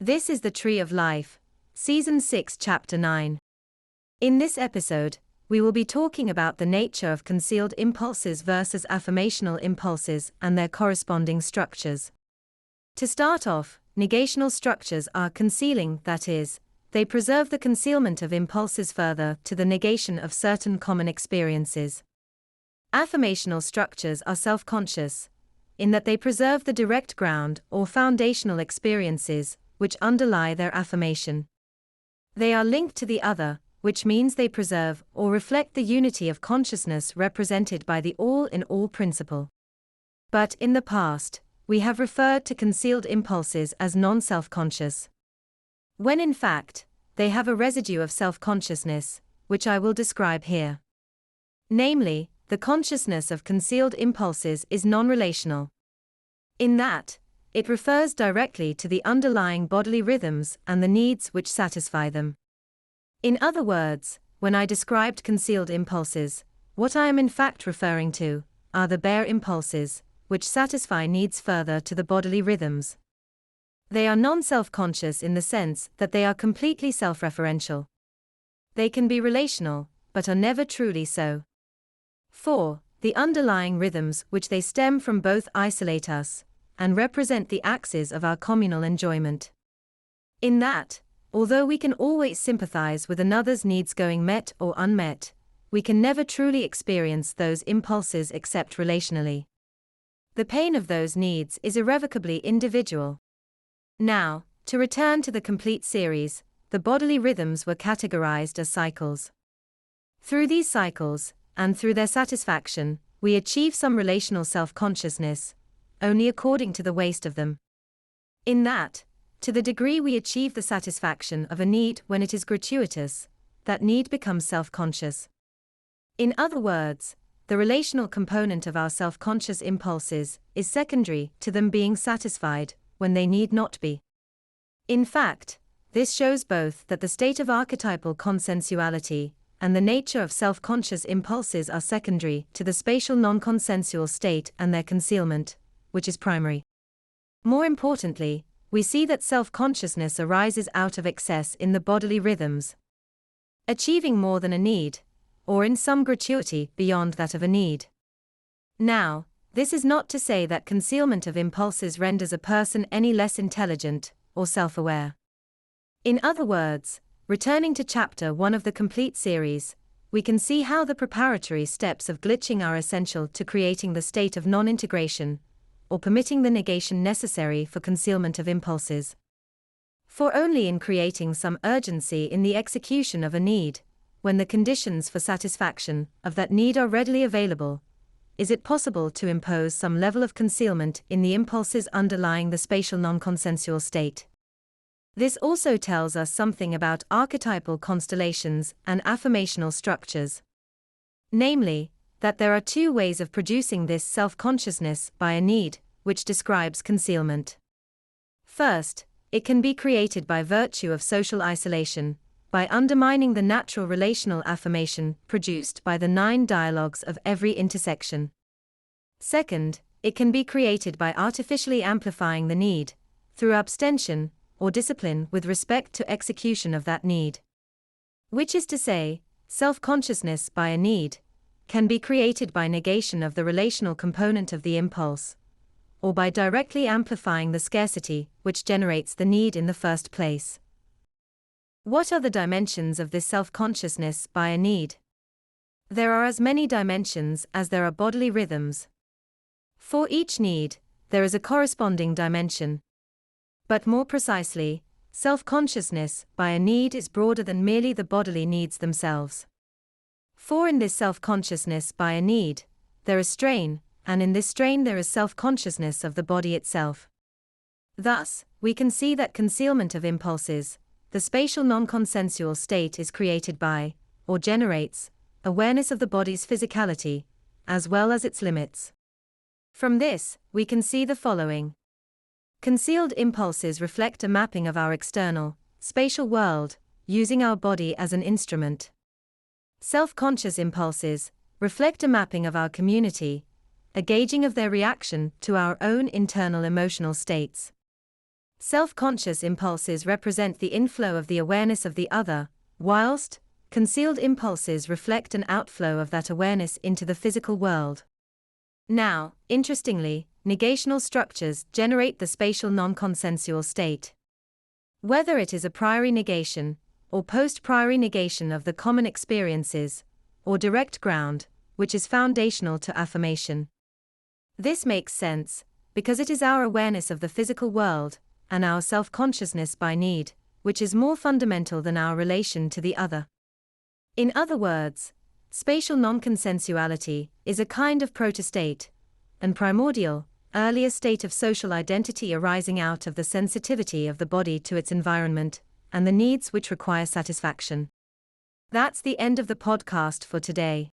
This is the Tree of Life, Season 6, Chapter 9. In this episode, we will be talking about the nature of concealed impulses versus affirmational impulses and their corresponding structures. To start off, negational structures are concealing, that is, they preserve the concealment of impulses further to the negation of certain common experiences. Affirmational structures are self-conscious, in that they preserve the direct ground or foundational experiences which underlie their affirmation. They are linked to the other, which means they preserve or reflect the unity of consciousness represented by the all-in-all principle. But in the past, we have referred to concealed impulses as non-self-conscious, when in fact, they have a residue of self-consciousness, which I will describe here. Namely, the consciousness of concealed impulses is non-relational, in that it refers directly to the underlying bodily rhythms and the needs which satisfy them. In other words, when I described concealed impulses, what I am in fact referring to are the bare impulses, which satisfy needs further to the bodily rhythms. They are non-self-conscious in the sense that they are completely self-referential. They can be relational, but are never truly so. 4. The underlying rhythms which they stem from both isolate us and represent the axis of our communal enjoyment. In that, although we can always sympathize with another's needs going met or unmet, we can never truly experience those impulses except relationally. The pain of those needs is irrevocably individual. Now, to return to the complete series, the bodily rhythms were categorized as cycles. Through these cycles, and through their satisfaction, we achieve some relational self-consciousness, only according to the waste of them. In that, to the degree we achieve the satisfaction of a need when it is gratuitous, that need becomes self-conscious. In other words, the relational component of our self-conscious impulses is secondary to them being satisfied when they need not be. In fact, this shows both that the state of archetypal consensuality and the nature of self-conscious impulses are secondary to the spatial non-consensual state and their concealment, which is primary. More importantly, we see that self-consciousness arises out of excess in the bodily rhythms, achieving more than a need, or in some gratuity beyond that of a need. Now, this is not to say that concealment of impulses renders a person any less intelligent or self-aware. In other words, returning to Chapter 1 of the complete series, we can see how the preparatory steps of glitching are essential to creating the state of non-integration, or permitting the negation necessary for concealment of impulses. For only in creating some urgency in the execution of a need, when the conditions for satisfaction of that need are readily available, is it possible to impose some level of concealment in the impulses underlying the spatial non-consensual state. This also tells us something about archetypal constellations and affirmational structures. Namely, that there are two ways of producing this self-consciousness by a need, which describes concealment. First, it can be created by virtue of social isolation, by undermining the natural relational affirmation produced by the 9 dialogues of every intersection. Second, it can be created by artificially amplifying the need, through abstention or discipline with respect to execution of that need. Which is to say, self-consciousness by a need can be created by negation of the relational component of the impulse, or by directly amplifying the scarcity which generates the need in the first place. What are the dimensions of this self-consciousness by a need? There are as many dimensions as there are bodily rhythms. For each need, there is a corresponding dimension. But more precisely, self-consciousness by a need is broader than merely the bodily needs themselves. For in this self-consciousness by a need, there is strain, and in this strain there is self-consciousness of the body itself. Thus, we can see that concealment of impulses, the spatial non-consensual state is created by, or generates, awareness of the body's physicality, as well as its limits. From this, we can see the following. Concealed impulses reflect a mapping of our external, spatial world, using our body as an instrument. Self-conscious impulses reflect a mapping of our community, a gauging of their reaction to our own internal emotional states. Self-conscious impulses represent the inflow of the awareness of the other, whilst concealed impulses reflect an outflow of that awareness into the physical world. Now, interestingly, negational structures generate the spatial non-consensual state. Whether it is a priori negation, or post-priori negation of the common experiences, or direct ground, which is foundational to affirmation. This makes sense, because it is our awareness of the physical world, and our self-consciousness by need, which is more fundamental than our relation to the other. In other words, spatial non-consensuality is a kind of proto-state, and primordial, earlier state of social identity arising out of the sensitivity of the body to its environment, and the needs which require satisfaction. That's the end of the podcast for today.